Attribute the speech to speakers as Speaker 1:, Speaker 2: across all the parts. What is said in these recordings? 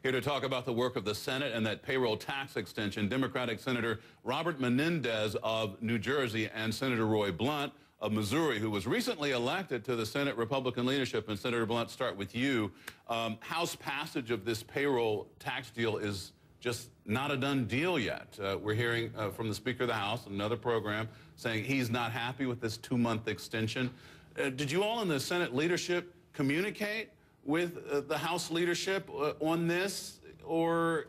Speaker 1: Here to talk about the work of the Senate and that payroll tax extension, Democratic Senator Robert Menendez of New Jersey and Senator Roy Blunt of Missouri, who was recently elected to the Senate Republican leadership. And Senator Blunt, start with you. House passage of this payroll tax deal is just not a done deal yet. We're hearing from the Speaker of the House, another program, saying he's not happy with this 2-month extension. Did you all in the Senate leadership communicate with the House leadership on this, or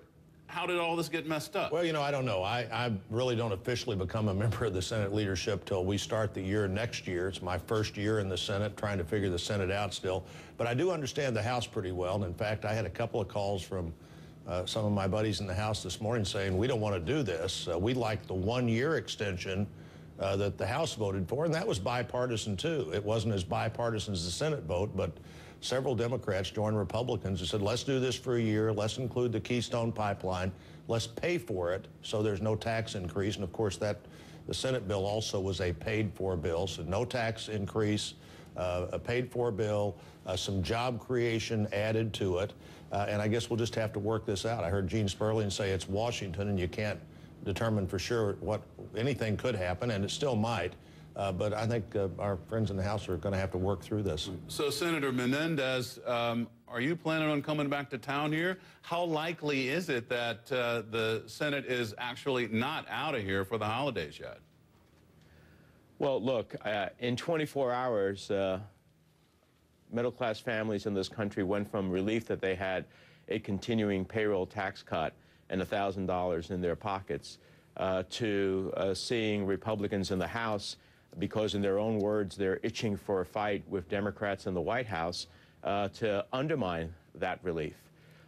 Speaker 1: how did all this get messed up?
Speaker 2: Well, you know, I don't know. I really don't officially become a member of the Senate leadership till we start the year next year. It's my first year in the Senate, trying to figure the Senate out still. But I do understand the House pretty well. And in fact, I had a couple of calls from some of my buddies in the House this morning saying, we don't want to do this. We like the 1-year extension that the House voted for, and that was bipartisan too. It wasn't as bipartisan as the Senate vote, but several Democrats joined Republicans and said, let's do this for a year, let's include the Keystone pipeline, let's pay for it so there's no tax increase. And of course the Senate bill also was a paid-for bill, so no tax increase, a paid-for bill, some job creation added to it, and I guess we'll just have to work this out. I heard Gene Sperling say it's Washington and you can't determine for sure what anything could happen, and it still might. But I think our friends in the House are going to have to work through this.
Speaker 1: So, Senator Menendez, are you planning on coming back to town here? How likely is it that the Senate is actually not out of here for the holidays yet?
Speaker 3: Well, look, in 24 hours, middle-class families in this country went from relief that they had a continuing payroll tax cut and $1,000 in their pockets to seeing Republicans in the House, because in their own words, they're itching for a fight with Democrats in the White House, to undermine that relief.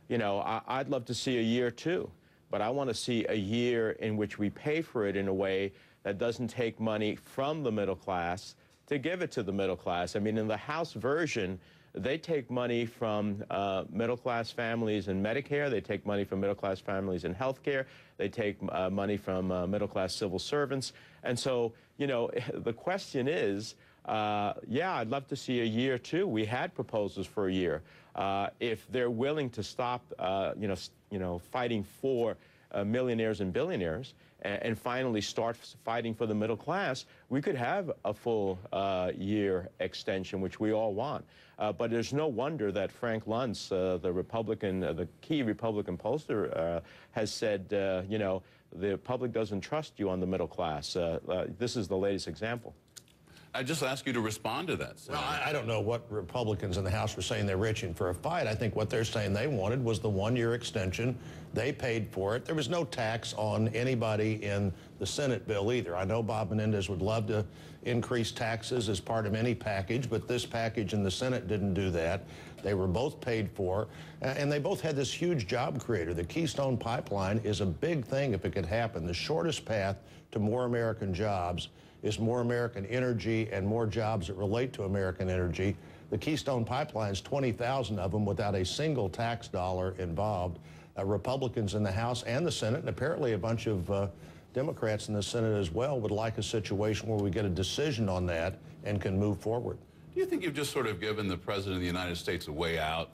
Speaker 3: You know, I'd love to see a year too, but I want to see a year in which we pay for it in a way that doesn't take money from the middle class to give it to the middle class. I mean, in the House version, they take money from middle-class families in Medicare. They take money from middle-class families in health care. They take money from middle-class civil servants. And so, you know, the question is, yeah, I'd love to see a year, too. We had proposals for a year. If they're willing to stop, fighting for millionaires and billionaires and finally start fighting for the middle class, we could have a full year extension, which we all want. But there's no wonder that Frank Luntz, the key Republican pollster, has said, you know, the public doesn't trust you on the middle class. This is the latest example.
Speaker 1: I just ask you to respond to that, Senator.
Speaker 2: Well, I don't know what Republicans in the House were saying they're itching for a fight. I think what they're saying they wanted was the 1-year extension. They paid for it. There was no tax on anybody in the Senate bill either. I know Bob Menendez would love to increase taxes as part of any package, but this package in the Senate didn't do that. They were both paid for, and they both had this huge job creator. The Keystone pipeline is a big thing if it could happen. The shortest path to more American jobs is more American energy and more jobs that relate to American energy. The Keystone pipelines, 20,000 of them without a single tax dollar involved. Republicans in the House and the Senate, and apparently a bunch of Democrats in the Senate as well, would like a situation where we get a decision on that and can move forward.
Speaker 1: Do you think you've just sort of given the President of the United States a way out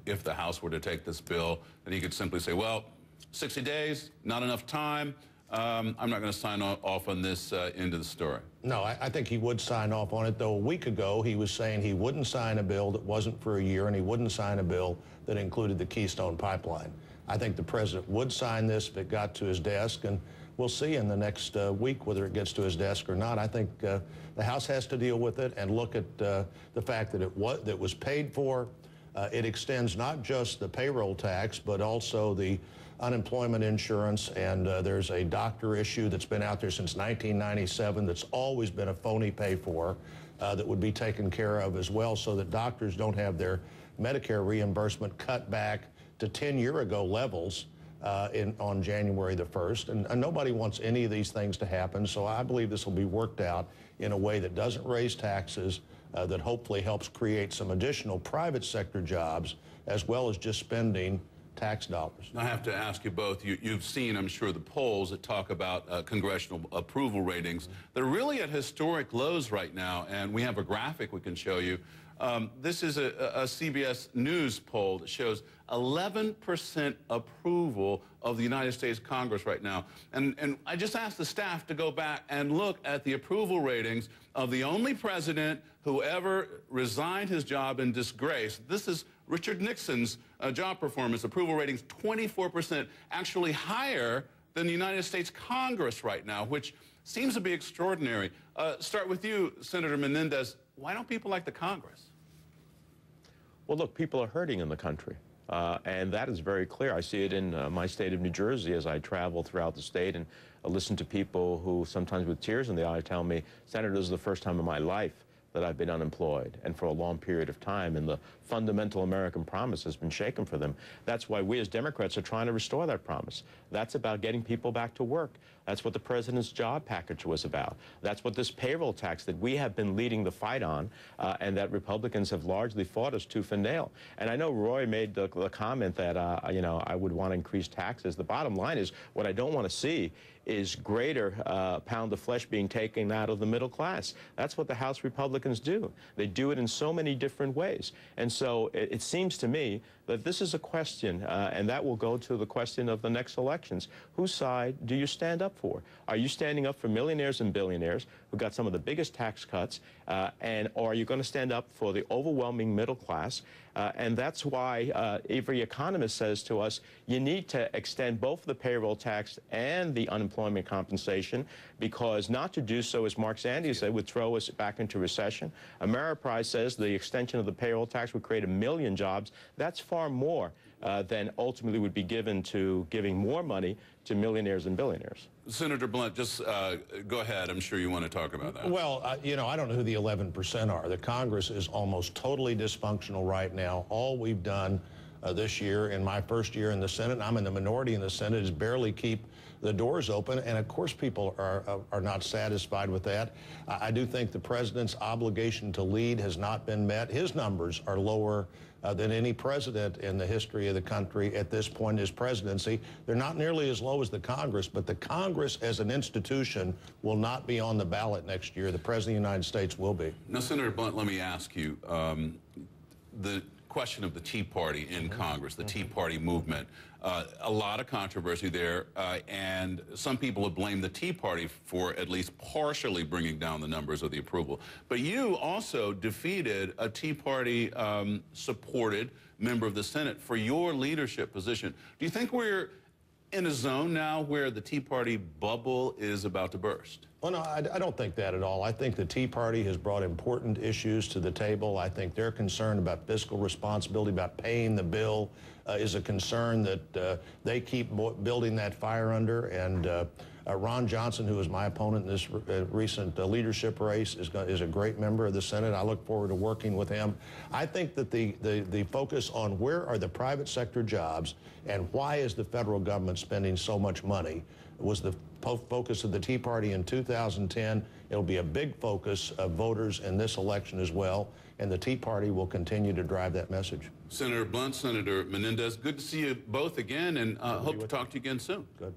Speaker 1: if the House were to take this bill, that he could simply say, well, 60 days, not enough time, I'm not going to sign off on this end of the story?
Speaker 2: No, I think he would sign off on it, though a week ago he was saying he wouldn't sign a bill that wasn't for a year, and he wouldn't sign a bill that included the Keystone pipeline. I think the President would sign this if it got to his desk, and we'll see in the next week whether it gets to his desk or not. I think the House has to deal with it and look at the fact that it was paid for. It extends not just the payroll tax, but also the unemployment insurance, and there's a doctor issue that's been out there since 1997 that's always been a phony pay for that would be taken care of as well, so that doctors don't have their Medicare reimbursement cut back to 10-year-ago levels on January the 1st. And nobody wants any of these things to happen, so I believe this will be worked out in a way that doesn't raise taxes, that hopefully helps create some additional private sector jobs, as well as just spending tax dollars.
Speaker 1: I have to ask you both, you've seen, I'm sure, the polls that talk about congressional approval ratings. They're really at historic lows right now, and we have a graphic we can show you. This is a CBS News poll that shows 11% approval of the United States Congress right now. And I just asked the staff to go back and look at the approval ratings of the only president who ever resigned his job in disgrace. This is Richard Nixon's job performance approval ratings, 24%, actually higher than the United States Congress right now, which seems to be extraordinary. Start with you, Senator Menendez. Why don't people like the Congress?
Speaker 3: Well, look, people are hurting in the country, and that is very clear. I see it in my state of New Jersey as I travel throughout the state and listen to people who sometimes with tears in the eye tell me, Senator, this is the first time in my life that I've been unemployed, and for a long period of time, and the fundamental American promise has been shaken for them. That's why we as Democrats are trying to restore that promise. That's about getting people back to work. That's what the president's job package was about. That's what this payroll tax that we have been leading the fight on, and that Republicans have largely fought us tooth and nail. And I know Roy made the comment that, you know, I would want to increase taxes. The bottom line is what I don't want to see is greater pound of flesh being taken out of the middle class. That's what the House Republicans do. They do it in so many different ways. And so it seems to me that this is a question, and that will go to the question of the next elections. Whose side do you stand up for? Are you standing up for millionaires and billionaires who got some of the biggest tax cuts, or are you going to stand up for the overwhelming middle class? And that's why every economist says to us, you need to extend both the payroll tax and the unemployment compensation, because not to do so, as Mark Sanders said, would throw us back into recession. Ameriprise says the extension of the payroll tax would create 1 million jobs. That's far more than ultimately would be given to giving more money to millionaires and billionaires.
Speaker 1: Senator Blunt, just go ahead. I'm sure you want to talk about that.
Speaker 2: Well, you know, I don't know who the 11% are. The Congress is almost totally dysfunctional right now. All we've done this year, in my first year in the Senate, and I'm in the minority in the Senate, is barely keep the doors open. And of course, people are not satisfied with that. I do think the president's obligation to lead has not been met. His numbers are lower than any president in the history of the country at this point in his presidency. They're not nearly as low as the Congress, but the Congress as an institution will not be on the ballot next year. The President of the United States will be.
Speaker 1: Now, Senator Blunt, let me ask you, the question of the Tea Party in Congress, the Tea Party movement, a lot of controversy there, and some people have blamed the Tea Party for at least partially bringing down the numbers of the approval. But you also defeated a Tea Party supported member of the Senate for your leadership position. Do you think we're in a zone now where the Tea Party bubble is about to burst?
Speaker 2: Well, no, I don't think that at all. I think the Tea Party has brought important issues to the table. I think their concern about fiscal responsibility, about paying the bill, is a concern that they keep building that fire under. And Ron Johnson, who is my opponent in this recent leadership race, is a great member of the Senate. I look forward to working with him. I think that the focus on where are the private sector jobs and why is the federal government spending so much money was the focus of the Tea Party in 2010. It'll be a big focus of voters in this election as well, and the Tea Party will continue to drive that message.
Speaker 1: Senator Blunt, Senator Menendez, good to see you both again, and hope to talk to you again soon.
Speaker 2: Good.